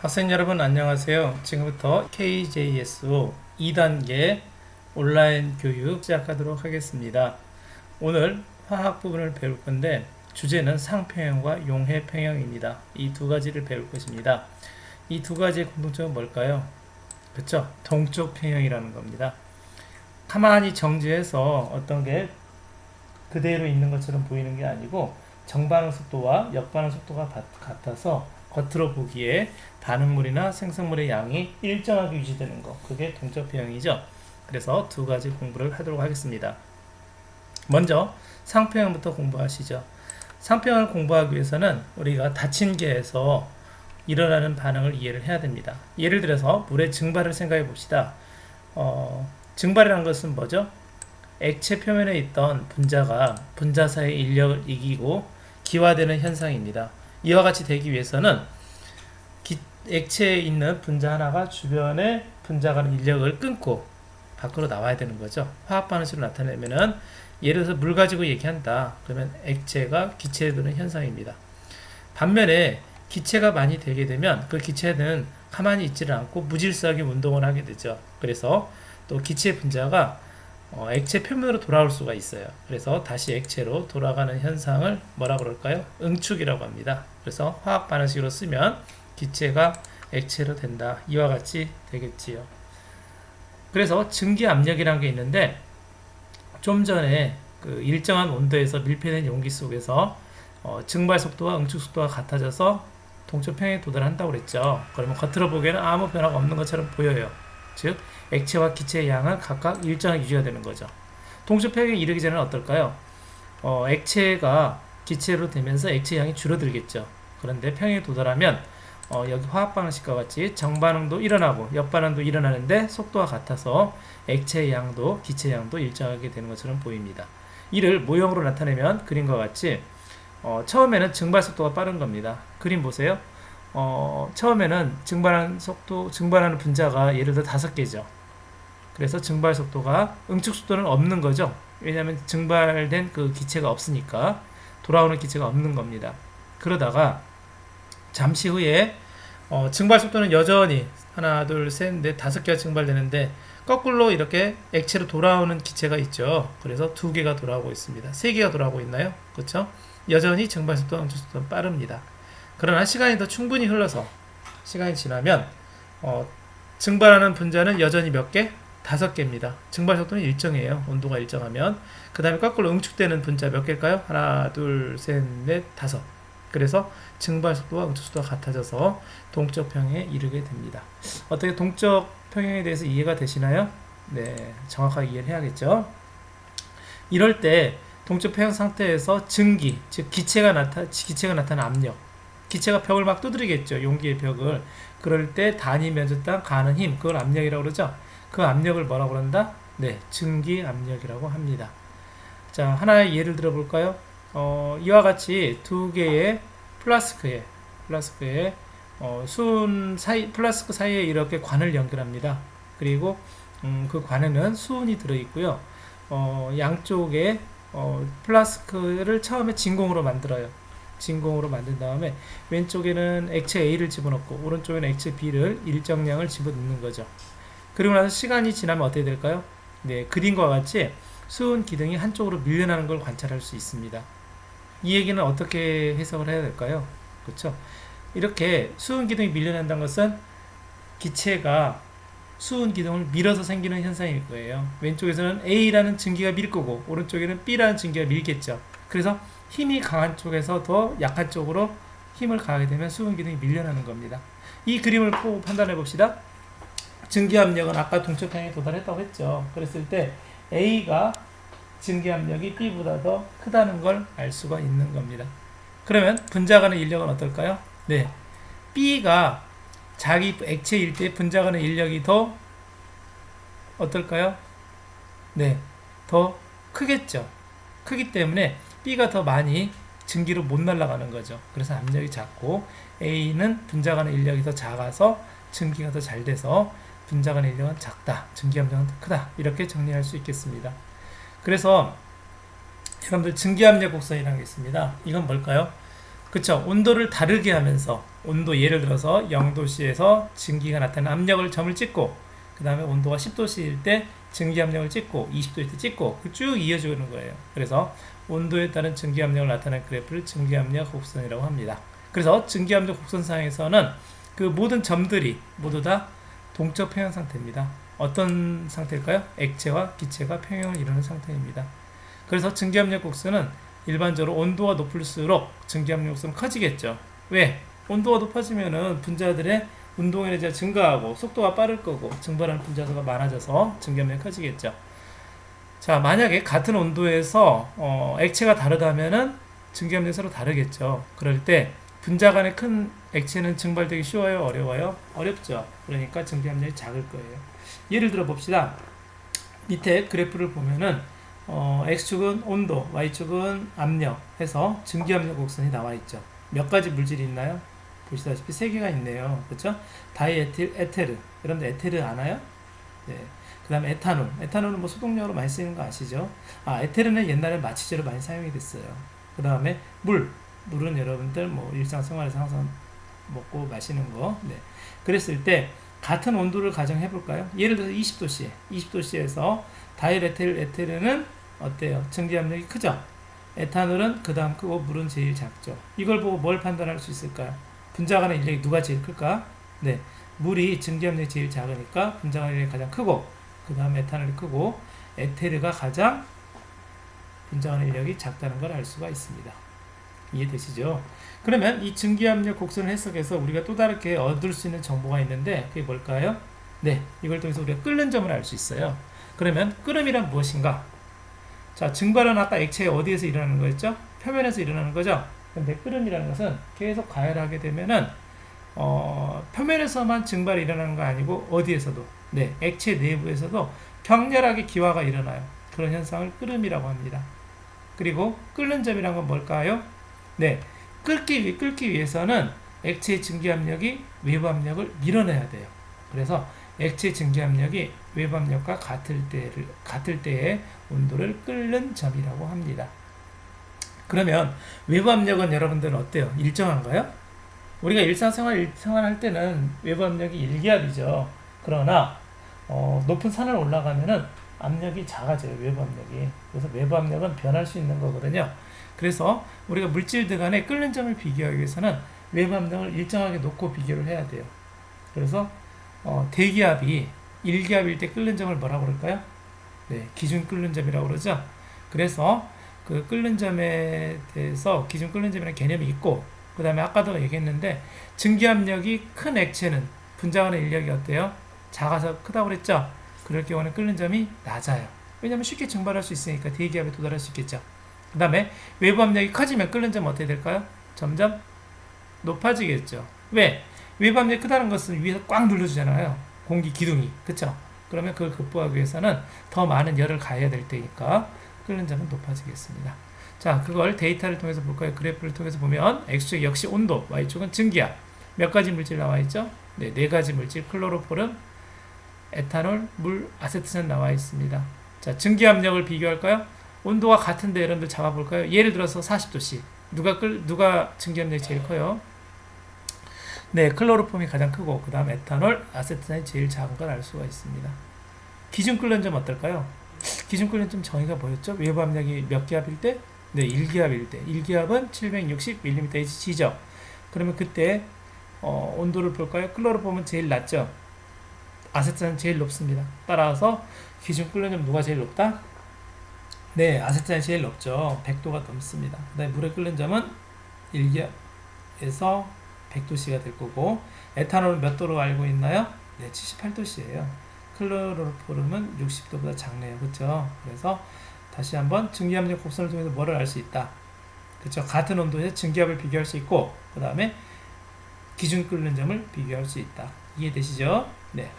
학생 여러분 안녕하세요. 지금부터 KJSO 2단계 온라인 교육 시작하도록 하겠습니다. 오늘 화학 부분을 배울 건데 주제는 상평형과 용해평형입니다. 이 두 가지를 배울 것입니다. 이 두 가지의 공통점은 뭘까요? 그렇죠? 동쪽 평형이라는 겁니다. 가만히 정지해서 어떤 게 그대로 있는 것처럼 보이는 게 아니고 정반응 속도와 역반응 속도가 같아서 겉으로 보기에 반응물이나 생성물의 양이 일정하게 유지되는 것, 그게 동적 평형이죠. 그래서 두 가지 공부를 하도록 하겠습니다. 먼저 상평형부터 공부하시죠. 상평형을 공부하기 위해서는 우리가 닫힌 계에서 일어나는 반응을 이해를 해야 됩니다. 예를 들어서 물의 증발을 생각해 봅시다. 증발이라는 것은 뭐죠? 액체 표면에 있던 분자가 분자사의 인력을 이기고 기화되는 현상입니다. 이와 같이 되기 위해서는 액체에 있는 분자 하나가 주변에 분자 간의 인력을 끊고 밖으로 나와야 되는 거죠. 화학 반응식으로 나타내면은 예를 들어서 물 가지고 얘기한다. 그러면 액체가 기체에 드는 현상입니다. 반면에 기체가 많이 되게 되면 그 기체는 가만히 있지를 않고 무질서하게 운동을 하게 되죠. 그래서 또 기체 분자가 액체 표면으로 돌아올 수가 있어요. 그래서 다시 액체로 돌아가는 현상을 뭐라 그럴까요? 응축이라고 합니다. 그래서 화학 반응식으로 쓰면 기체가 액체로 된다. 이와 같이 되겠지요. 그래서 증기 압력이라는 게 있는데 좀 전에 그 일정한 온도에서 밀폐된 용기 속에서 증발 속도와 응축 속도가 같아져서 동적 평형에 도달한다고 그랬죠. 그러면 겉으로 보기에는 아무 변화가 없는 것처럼 보여요. 즉 액체와 기체의 양은 각각 일정하게 유지가 되는 거죠. 동적 평형에 이르기 전에는 어떨까요? 액체가 기체로 되면서 액체 양이 줄어들겠죠. 그런데 평형에 도달하면 여기 화학 반응식과 같이 정반응도 일어나고 역반응도 일어나는데 속도가 같아서 액체의 양도 기체의 양도 일정하게 되는 것처럼 보입니다. 이를 모형으로 나타내면 그림과 같이 처음에는 증발 속도가 빠른 겁니다. 그림 보세요. 처음에는 증발하는 분자가 예를 들어 5개죠. 그래서 증발 속도가 응축 속도는 없는 거죠. 왜냐하면 증발된 그 기체가 없으니까 돌아오는 기체가 없는 겁니다. 그러다가 잠시 후에 증발 속도는 여전히 하나, 둘, 셋, 넷, 5개가 증발되는데 거꾸로 이렇게 액체로 돌아오는 기체가 있죠. 그래서 2개가 돌아오고 있습니다. 3개가 돌아오고 있나요? 그렇죠? 여전히 증발 속도와 응축 속도는 빠릅니다. 그러나 시간이 더 충분히 흘러서 시간이 지나면 증발하는 분자는 여전히 몇 개? 5개입니다. 증발 속도는 일정해요. 온도가 일정하면. 그 다음에 거꾸로 응축되는 분자 몇 개일까요? 하나, 둘, 셋, 넷, 5. 그래서 증발 속도와 응축 속도가 같아져서 동적 평형에 이르게 됩니다. 어떻게 동적 평형에 대해서 이해가 되시나요? 네, 정확하게 이해를 해야겠죠. 이럴 때 동적 평형 상태에서 증기, 즉 기체가 나타나는 압력, 기체가 벽을 막 두드리겠죠. 용기의 벽을. 그럴 때 단위 면적당 가하는 힘, 그걸 압력이라고 그러죠. 그 압력을 뭐라고 그런다? 네, 증기 압력이라고 합니다. 자, 하나의 예를 들어볼까요? 이와 같이 2개의 플라스크에 플라스크 사이에 이렇게 관을 연결합니다. 그리고 그 관에는 수은이 들어있고요. 양쪽에 플라스크를 처음에 진공으로 만들어요. 진공으로 만든 다음에 왼쪽에는 액체 A를 집어넣고 오른쪽에는 액체 B를 일정량을 집어넣는 거죠. 그리고 나서 시간이 지나면 어떻게 될까요? 네, 그림과 같이 수은 기둥이 한쪽으로 밀려나는 걸 관찰할 수 있습니다. 이 얘기는 어떻게 해석을 해야 될까요? 그렇죠? 이렇게 수은 기둥이 밀려난다는 것은 기체가 수은 기둥을 밀어서 생기는 현상일 거예요. 왼쪽에서는 A라는 증기가 밀 거고 오른쪽에는 B라는 증기가 밀겠죠. 그래서 힘이 강한 쪽에서 더 약한 쪽으로 힘을 가하게 되면 수은 기둥이 밀려나는 겁니다. 이 그림을 보고 판단해 봅시다. 증기 압력은 아까 동적 평형에 도달했다고 했죠. 그랬을 때 A가 증기 압력이 B보다 더 크다는 걸 알 수가 있는 겁니다. 그러면 분자 간의 인력은 어떨까요? 네, B가 자기 액체일 때 분자 간의 인력이 더 어떨까요? 네, 더 크겠죠. 크기 때문에 B가 더 많이 증기로 못 날아가는 거죠. 그래서 압력이 작고 A는 분자 간의 인력이 더 작아서 증기가 더 잘 돼서 분자 간의 인력은 작다, 증기 압력은 더 크다, 이렇게 정리할 수 있겠습니다. 그래서 여러분들 증기압력 곡선이라는 게 있습니다. 이건 뭘까요? 그쵸? 온도를 다르게 하면서 온도 예를 들어서 0도씨에서 증기가 나타나는 압력을 점을 찍고 그 다음에 온도가 10도씨일 때 증기 압력을 찍고 20도일 때 찍고 쭉 이어지는 거예요. 그래서 온도에 따른 증기 압력을 나타내는 그래프를 증기 압력 곡선이라고 합니다. 그래서 증기 압력 곡선상에서는 그 모든 점들이 모두 다 동적 평형 상태입니다. 어떤 상태일까요? 액체와 기체가 평형을 이루는 상태입니다. 그래서 증기 압력 곡선은 일반적으로 온도가 높을수록 증기 압력 곡선은 커지겠죠. 왜? 온도가 높아지면은 분자들의 운동 에너지가 증가하고 속도가 빠를 거고 증발하는 분자수가 많아져서 증기 압력이 커지겠죠. 자, 만약에 같은 온도에서 액체가 다르다면은 증기 압력이 서로 다르겠죠. 그럴 때 분자 간의 큰 액체는 증발되기 쉬워요? 어려워요? 어렵죠. 그러니까 증기 압력이 작을 거예요. 예를 들어 봅시다. 밑에 그래프를 보면은 X축은 온도, Y축은 압력 해서 증기압력 곡선이 나와 있죠. 몇 가지 물질이 있나요? 보시다시피 세 개가 있네요. 그렇죠? 다이에틸, 에테르. 여러분들 에테르 아나요? 네. 그 다음에 에탄올. 에탄올은 뭐 소독약으로 많이 쓰이는 거 아시죠? 아, 에테르는 옛날에 마취제로 많이 사용이 됐어요. 그 다음에 물. 물은 여러분들 뭐 일상생활에서 항상 먹고 마시는 거. 네. 그랬을 때 같은 온도를 가정해 볼까요? 예를 들어서 20도씨. 20도씨에서 다이에틸, 에테르는 어때요? 증기압력이 크죠? 에탄올은 그 다음 크고 물은 제일 작죠. 이걸 보고 뭘 판단할 수 있을까요? 분자 간의 인력이 누가 제일 클까? 네, 물이 증기압력이 제일 작으니까 분자 간의 인력이 가장 크고 그 다음에 에탄올이 크고 에테르가 가장 분자 간의 인력이 작다는 걸 알 수가 있습니다. 이해되시죠? 그러면 이 증기압력 곡선을 해석해서 우리가 또 다르게 얻을 수 있는 정보가 있는데 그게 뭘까요? 네, 이걸 통해서 우리가 끓는 점을 알 수 있어요. 그러면 끓음이란 무엇인가? 자, 증발은 아까 액체 어디에서 일어나는 거였죠? 표면에서 일어나는 거죠? 근데 끓음이라는 것은 계속 가열하게 되면은 표면에서만 증발이 일어나는 거 아니고 어디에서도 네, 액체 내부에서도 격렬하게 기화가 일어나요. 그런 현상을 끓음이라고 합니다. 그리고 끓는 점이란 건 뭘까요? 네, 끓기 위해서는 액체의 증기압력이 외부 압력을 밀어내야 돼요. 그래서 액체 증기압력이 외부 압력과 같을 때의 온도를 끓는 점이라고 합니다. 그러면 외부 압력은 여러분들은 어때요? 일정한가요? 우리가 일상생활할 때는 외부 압력이 일기압이죠. 그러나 높은 산을 올라가면은 압력이 작아져요. 외부 압력이. 그래서 외부 압력은 변할 수 있는 거거든요. 그래서 우리가 물질들 간의 끓는 점을 비교하기 위해서는 외부 압력을 일정하게 놓고 비교를 해야 돼요. 그래서 대기압이 1기압일 때 끓는 점을 뭐라고 그럴까요? 네, 기준 끓는 점이라고 그러죠. 그래서 그 끓는 점에 대해서 기준 끓는 점이라는 개념이 있고 그 다음에 아까도 얘기했는데 증기압력이 큰 액체는 분자 간의 인력이 어때요? 작아서 크다고 그랬죠? 그럴 경우는 끓는 점이 낮아요. 왜냐하면 쉽게 증발할 수 있으니까 대기압에 도달할 수 있겠죠. 그 다음에 외부 압력이 커지면 끓는 점은 어떻게 될까요? 점점 높아지겠죠. 왜? 외부 압력이 크다는 것은 위에서 꽉 눌러주잖아요. 공기 기둥이. 그쵸? 그러면 그걸 극복하기 위해서는 더 많은 열을 가해야 될 테니까 끓는 점은 높아지겠습니다. 자, 그걸 데이터를 통해서 볼까요? 그래프를 통해서 보면 X축 역시 온도, Y축은 증기압. 몇 가지 물질 나와 있죠? 네, 네 가지 물질. 클로로포름, 에탄올, 물, 아세트산 나와 있습니다. 자, 증기압력을 비교할까요? 온도가 같은데 여러분들 잡아볼까요? 예를 들어서 40도씨. 누가 증기압력이 제일 커요? 네, 클로로폼이 가장 크고 그 다음 에탄올, 아세트산이 제일 작은 걸 알 수가 있습니다. 기준 끓는 점 어떨까요? 기준 끓는 점 정의가 뭐였죠? 외부 압력이 몇 기압일 때? 네, 1기압일 때. 1기압은 760mmHg죠. 그러면 그때 온도를 볼까요? 클로로폼은 제일 낮죠? 아세트산은 제일 높습니다. 따라서 기준 끓는 점 누가 제일 높다? 네, 아세트산이 제일 높죠. 100도가 넘습니다. 그 다음에 물에 끓는 점은 1기압에서 100도씨가 될 거고 에탄올은 몇 도로 알고 있나요? 네, 78도씨예요. 클로로포름은 60도보다 작네요. 그렇죠? 그래서 다시 한번 증기압력 곡선을 통해서 뭐를 알 수 있다. 그렇죠? 같은 온도에서 증기압을 비교할 수 있고 그 다음에 기준 끓는 점을 비교할 수 있다. 이해되시죠? 네.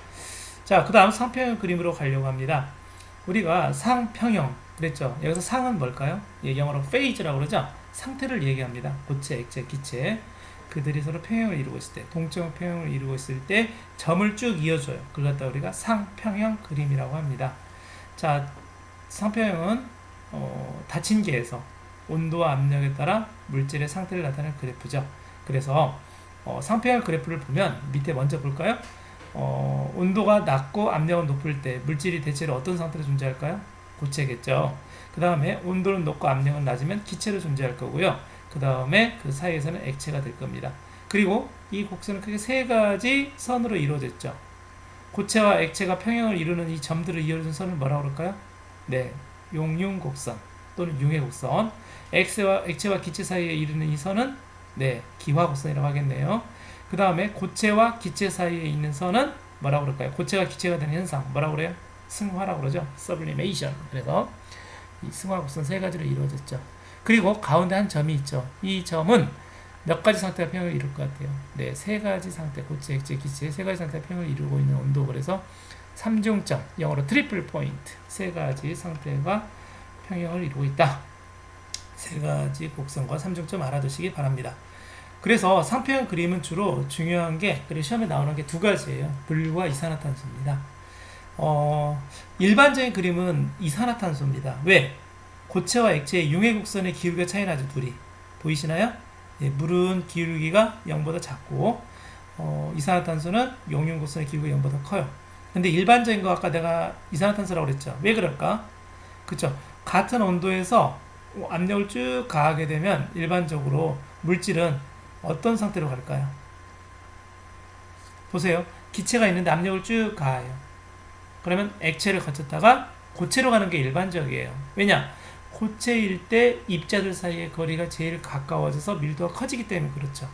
자, 그 다음 상평형 그림으로 가려고 합니다. 우리가 상평형 그랬죠? 여기서 상은 뭘까요? 예, 영어로 phase라고 그러죠? 상태를 얘기합니다. 고체, 액체, 기체 그들이 서로 평형을 이루고 있을 때 동점 평형을 이루고 있을 때 점을 쭉 이어줘요. 그걸 갖다 우리가 상평형 그림이라고 합니다. 자, 상평형은 닫힌 계에서 온도와 압력에 따라 물질의 상태를 나타내는 그래프죠. 그래서 상평형 그래프를 보면 밑에 먼저 볼까요? 온도가 낮고 압력은 높을 때 물질이 대체로 어떤 상태로 존재할까요? 고체겠죠. 그 다음에 온도는 높고 압력은 낮으면 기체로 존재할 거고요. 그 다음에 그 사이에서는 액체가 될 겁니다. 그리고 이 곡선은 크게 세 가지 선으로 이루어졌죠. 고체와 액체가 평형을 이루는 이 점들을 이어주는 선을 뭐라고 그럴까요? 네, 용융곡선 또는 융해곡선. 액체와 기체 사이에 이루는 이 선은 네, 기화곡선이라고 하겠네요. 그 다음에 고체와 기체 사이에 있는 선은 뭐라고 그럴까요? 고체가 기체가 되는 현상 뭐라고 그래요? 승화라고 그러죠. sublimation. 그래서 이 승화곡선 세 가지로 이루어졌죠. 그리고 가운데 한 점이 있죠. 이 점은 몇 가지 상태가 평형을 이룰 것 같아요? 네, 세 가지 상태, 고체, 액체, 기체 세 가지 상태가 평형을 이루고 있는 온도. 그래서 삼중점, 영어로 트리플 포인트, 세 가지 상태가 평형을 이루고 있다. 세 가지 곡선과 삼중점 알아두시기 바랍니다. 그래서 상평형 그림은 주로 중요한 게, 그리고 시험에 나오는 게 두 가지예요. 물과 이산화탄소입니다. 일반적인 그림은 이산화탄소입니다. 왜? 고체와 액체의 융해곡선의 기울기가 차이 나죠, 둘이. 보이시나요? 예, 물은 기울기가 0보다 작고, 이산화탄소는 용융곡선의 기울기가 0보다 커요. 근데 일반적인 거 아까 내가 이산화탄소라고 그랬죠. 왜 그럴까? 그쵸? 같은 온도에서 압력을 쭉 가하게 되면 일반적으로 물질은 어떤 상태로 갈까요? 보세요. 기체가 있는데 압력을 쭉 가해요. 그러면 액체를 거쳤다가 고체로 가는 게 일반적이에요. 왜냐? 고체일 때 입자들 사이의 거리가 제일 가까워져서 밀도가 커지기 때문에 그렇죠.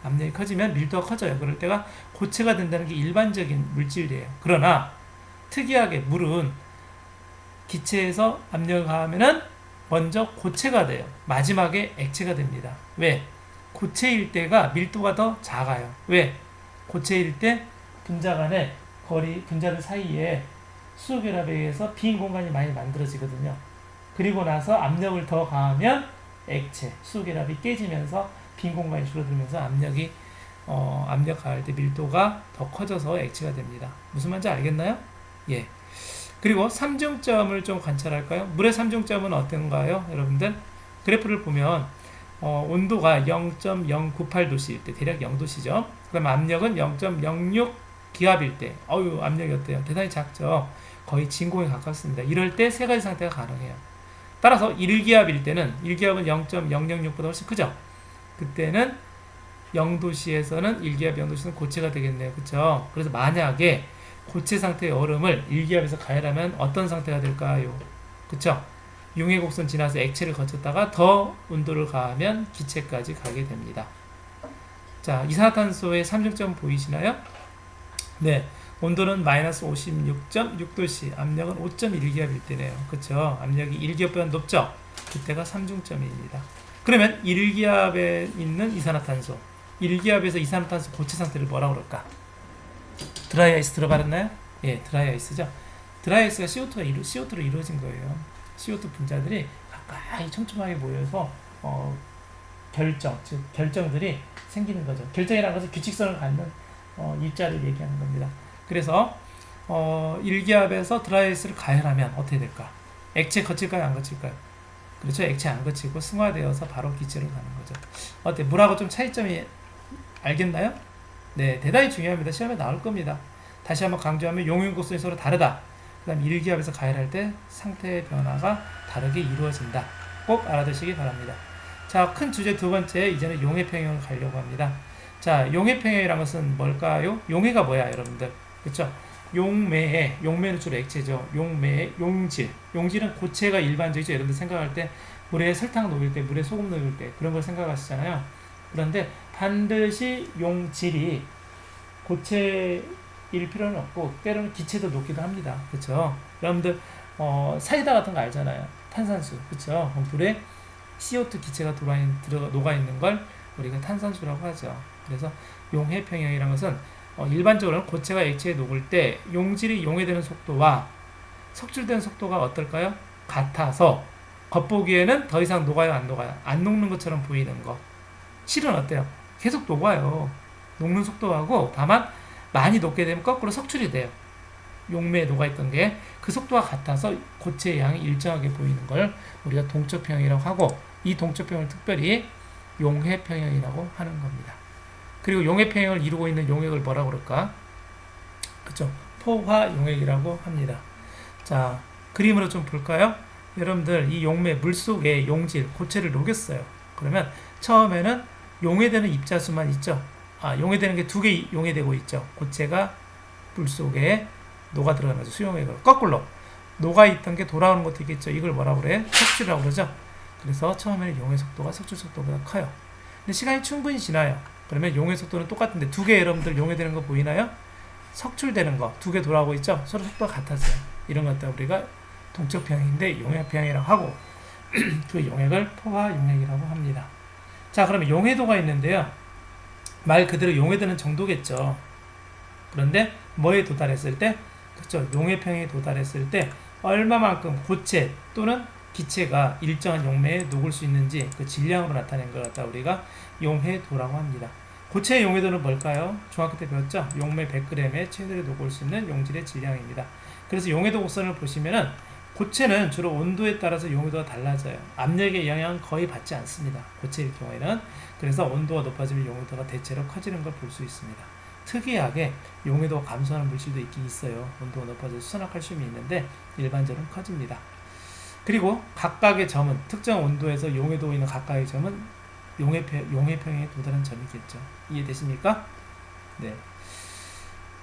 압력이 커지면 밀도가 커져요. 그럴 때가 고체가 된다는 게 일반적인 물질이에요. 그러나 특이하게 물은 기체에서 압력을 가하면은 먼저 고체가 돼요. 마지막에 액체가 됩니다. 왜? 고체일 때가 밀도가 더 작아요. 왜? 고체일 때 분자 간의 거리, 분자들 사이에 수소결합에 의해서 빈 공간이 많이 만들어지거든요. 그리고 나서 압력을 더 가하면 액체, 수소결합이 깨지면서 빈 공간이 줄어들면서 압력 가할 때 밀도가 더 커져서 액체가 됩니다. 무슨 말인지 알겠나요? 예. 그리고 삼중점을 좀 관찰할까요? 물의 삼중점은 어떤가요? 여러분들 그래프를 보면 온도가 0.098도씨일 때 대략 0도씨죠. 그럼 압력은 0.06 기압일 때 압력이 어때요? 대단히 작죠. 거의 진공에 가깝습니다. 이럴 때 세 가지 상태가 가능해요. 따라서 1기압일 때는 1기압은 0.006보다 훨씬 크죠. 그때는 0도씨에서는 1기압 0도씨는 고체가 되겠네요. 그쵸? 그래서 만약에 고체 상태의 얼음을 1기압에서 가열하면 어떤 상태가 될까요? 그쵸? 융해곡선 지나서 액체를 거쳤다가 더 온도를 가하면 기체까지 가게 됩니다. 자, 이산화탄소의 삼중점 보이시나요? 네. 온도는 마이너스 56.6도씨, 압력은 5.1기압일 때네요. 그쵸? 압력이 1기압보다 높죠? 그때가 삼중점입니다. 그러면 1기압에 있는 이산화탄소, 1기압에서 이산화탄소 고체 상태를 뭐라고 그럴까? 드라이 아이스 들어봤나요? 예, 드라이 아이스죠. 드라이 아이스가 CO2로 이루어진 거예요. CO2 분자들이 가까이 촘촘하게 모여서 결정들이 생기는 거죠. 결정이라는 것은 규칙성을 갖는 입자를 얘기하는 겁니다. 그래서 1기압에서 드라이 아이스를 가열하면 어떻게 될까? 액체 거칠까요? 안 거칠까요? 그렇죠. 액체 안 거치고 승화되어서 바로 기체로 가는 거죠. 어때? 물하고 좀 차이점이 알겠나요? 네, 대단히 중요합니다. 시험에 나올 겁니다. 다시 한번 강조하면 용융곡선이 서로 다르다. 그 다음 1기압에서 가열할 때 상태의 변화가 다르게 이루어진다. 꼭 알아두시기 바랍니다. 자, 큰 주제 두 번째, 이제는 용해평형을 가려고 합니다. 자, 용해평형이란 것은 뭘까요? 용해가 뭐야, 여러분들? 그쵸? 용매는 주로 액체죠. 용매의 용질은 고체가 일반적이죠. 여러분들 생각할 때 물에 설탕 녹일 때, 물에 소금 녹일 때 그런 걸 생각하시잖아요. 그런데 반드시 용질이 고체일 필요는 없고 때로는 기체도 녹기도 합니다. 그쵸? 여러분들 사이다 같은 거 알잖아요. 탄산수. 그쵸? 물에 CO2 기체가 녹아 있는 걸 우리가 탄산수라고 하죠. 그래서 용해평형이라는 것은 일반적으로는 고체가 액체에 녹을 때 용질이 용해되는 속도와 석출되는 속도가 어떨까요? 같아서 겉보기에는 더 이상 녹아요, 안 녹아요? 안 녹는 것처럼 보이는 거. 실은 어때요? 계속 녹아요. 녹는 속도하고 다만 많이 녹게 되면 거꾸로 석출이 돼요. 용매에 녹아있던 게 그 속도와 같아서 고체의 양이 일정하게 보이는 걸 우리가 동적평형이라고 하고, 이 동적평형을 특별히 용해평형이라고 하는 겁니다. 그리고 용해평형을 이루고 있는 용액을 뭐라고 그럴까? 그쵸? 포화용액이라고 합니다. 자, 그림으로 좀 볼까요? 여러분들 이 용매 물속에 용질, 고체를 녹였어요. 그러면 처음에는 용해되는 입자수만 있죠. 용해되는 게 두 개 용해되고 있죠. 고체가 물속에 녹아 들어가는 거죠. 수용액으로. 거꾸로 녹아있던 게 돌아오는 것도 있겠죠. 이걸 뭐라고 그래? 석출이라고 그러죠. 그래서 처음에는 용해 속도가 석출 속도보다 커요. 근데 시간이 충분히 지나요. 그러면 용해 속도는 똑같은데 두 개 여러분들 용해되는 거 보이나요? 석출되는 거 두 개 돌아오고 있죠. 서로 속도가 같아져요. 이런 것들 우리가 동적평형인데 용해평형이라고 하고 그 용액을 포화용액이라고 합니다. 자, 그러면 용해도가 있는데요. 말 그대로 용해되는 정도겠죠. 그런데 뭐에 도달했을 때? 그렇죠. 용해평형에 도달했을 때 얼마만큼 고체 또는 기체가 일정한 용매에 녹을 수 있는지 그 질량으로 나타낸 걸 갖다 우리가 용해도라고 합니다. 고체의 용해도는 뭘까요? 중학교 때 배웠죠? 용매 100g에 최대로 녹을 수 있는 용질의 질량입니다. 그래서 용해도 곡선을 보시면은 고체는 주로 온도에 따라서 용해도가 달라져요. 압력의 영향은 거의 받지 않습니다. 고체일 경우에는. 그래서 온도가 높아지면 용해도가 대체로 커지는 걸 볼 수 있습니다. 특이하게 용해도가 감소하는 물질도 있긴 있어요. 온도가 높아져서 수산화칼슘이 있는데 일반적으로 커집니다. 그리고 각각의 점은 특정 온도에서 용해도가 있는 각각의 점은 용해평형에 도달한 점이겠죠. 이해되십니까? 네.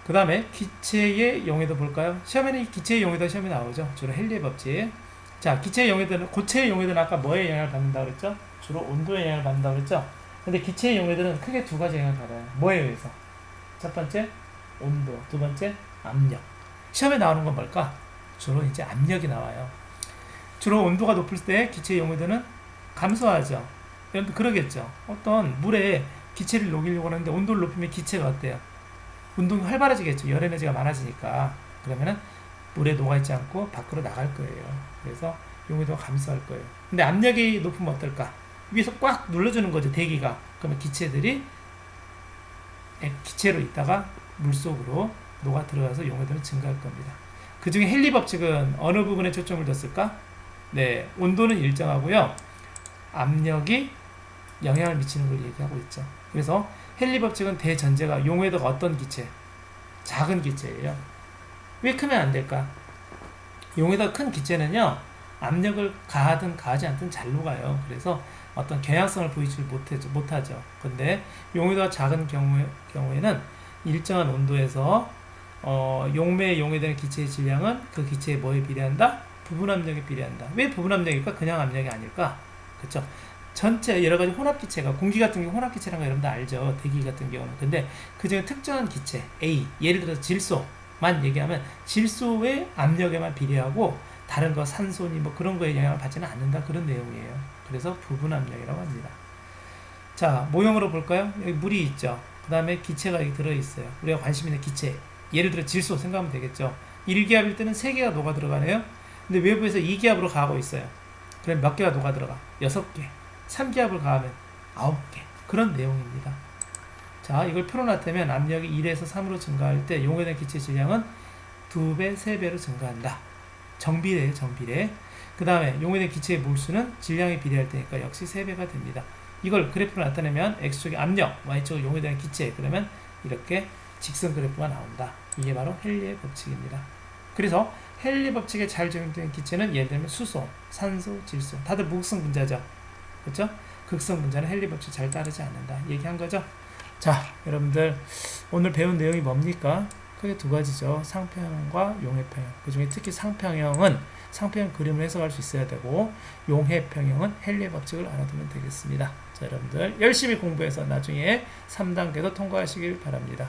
그 다음에 기체의 용해도 볼까요? 시험에는 기체의 용해도 시험에 나오죠. 주로 헨리의 법칙. 자, 기체의 용해도는, 고체의 용해도는 아까 뭐에 영향을 받는다고 그랬죠? 주로 온도에 영향을 받는다고 그랬죠? 근데 기체의 용해도는 크게 두 가지 영향을 받아요. 뭐에 의해서? 첫 번째, 온도. 두 번째, 압력. 시험에 나오는 건 뭘까? 주로 이제 압력이 나와요. 주로 온도가 높을 때 기체의 용해도는 감소하죠. 여러분 그러겠죠. 어떤 물에 기체를 녹이려고 하는데 온도를 높이면 기체가 어때요? 운동이 활발해지겠죠. 열 에너지가 많아지니까. 그러면은 물에 녹아있지 않고 밖으로 나갈 거예요. 그래서 용해도가 감소할 거예요. 근데 압력이 높으면 어떨까? 위에서 꽉 눌러주는 거죠. 대기가. 그러면 기체들이 기체로 있다가 물속으로 녹아 들어가서 용해도는 증가할 겁니다. 그 중에 헨리 법칙은 어느 부분에 초점을 뒀을까? 네, 온도는 일정하고요. 압력이 영향을 미치는 걸 얘기하고 있죠. 그래서 헨리 법칙은 대전제가 용해도가 어떤 기체? 작은 기체예요. 왜 크면 안 될까? 용해도가 큰 기체는요, 압력을 가하든 가하지 않든 잘 녹아요. 그래서 어떤 경향성을 보이지 못하죠. 근데 용해도가 작은 경우에는 일정한 온도에서 용매에 용해되는 기체의 질량은 그 기체에 뭐에 비례한다? 부분 압력에 비례한다. 왜 부분 압력일까? 그냥 압력이 아닐까? 그쵸? 전체 여러 가지 혼합기체가, 공기 같은 경우 혼합기체라는 거 여러분들 알죠? 대기 같은 경우는. 근데 그 중에 특정한 기체, A, 예를 들어서 질소만 얘기하면 질소의 압력에만 비례하고 다른 거 산소니 뭐 그런 거에 영향을 받지는 않는다. 그런 내용이에요. 그래서 부분 압력이라고 합니다. 자, 모형으로 볼까요? 여기 물이 있죠. 그 다음에 기체가 여기 들어있어요. 우리가 관심 있는 기체. 예를 들어 질소 생각하면 되겠죠. 1기압일 때는 3개가 녹아 들어가네요. 근데 외부에서 2기압으로 가고 있어요. 그럼 몇 개가 녹아 들어가? 6개. 3기압을 가하면 9개. 그런 내용입니다. 자, 이걸 풀어놨다면 압력이 1에서 3으로 증가할 때 용해된 기체 질량은 2배, 3배로 증가한다. 정비례예요, 정비례. 그 다음에 용해된 기체의 몰수는 질량에 비례할 테니까 역시 3배가 됩니다. 이걸 그래프로 나타내면 X쪽이 압력, Y쪽이 용해된 기체. 그러면 이렇게 직선 그래프가 나온다. 이게 바로 헨리의 법칙입니다. 그래서 헨리 법칙에 잘 적용된 기체는 예를 들면 수소, 산소, 질소. 다들 무극성 분자죠. 그렇죠? 극성 분자는 헨리 법칙 잘 따르지 않는다. 얘기한 거죠. 자, 여러분들 오늘 배운 내용이 뭡니까? 크게 두 가지죠. 상평형과 용해평형. 그 중에 특히 상평형은 상평형 그림을 해석할 수 있어야 되고 용해평형은 헨리 법칙을 알아두면 되겠습니다. 자, 여러분들 열심히 공부해서 나중에 3단계도 통과하시길 바랍니다.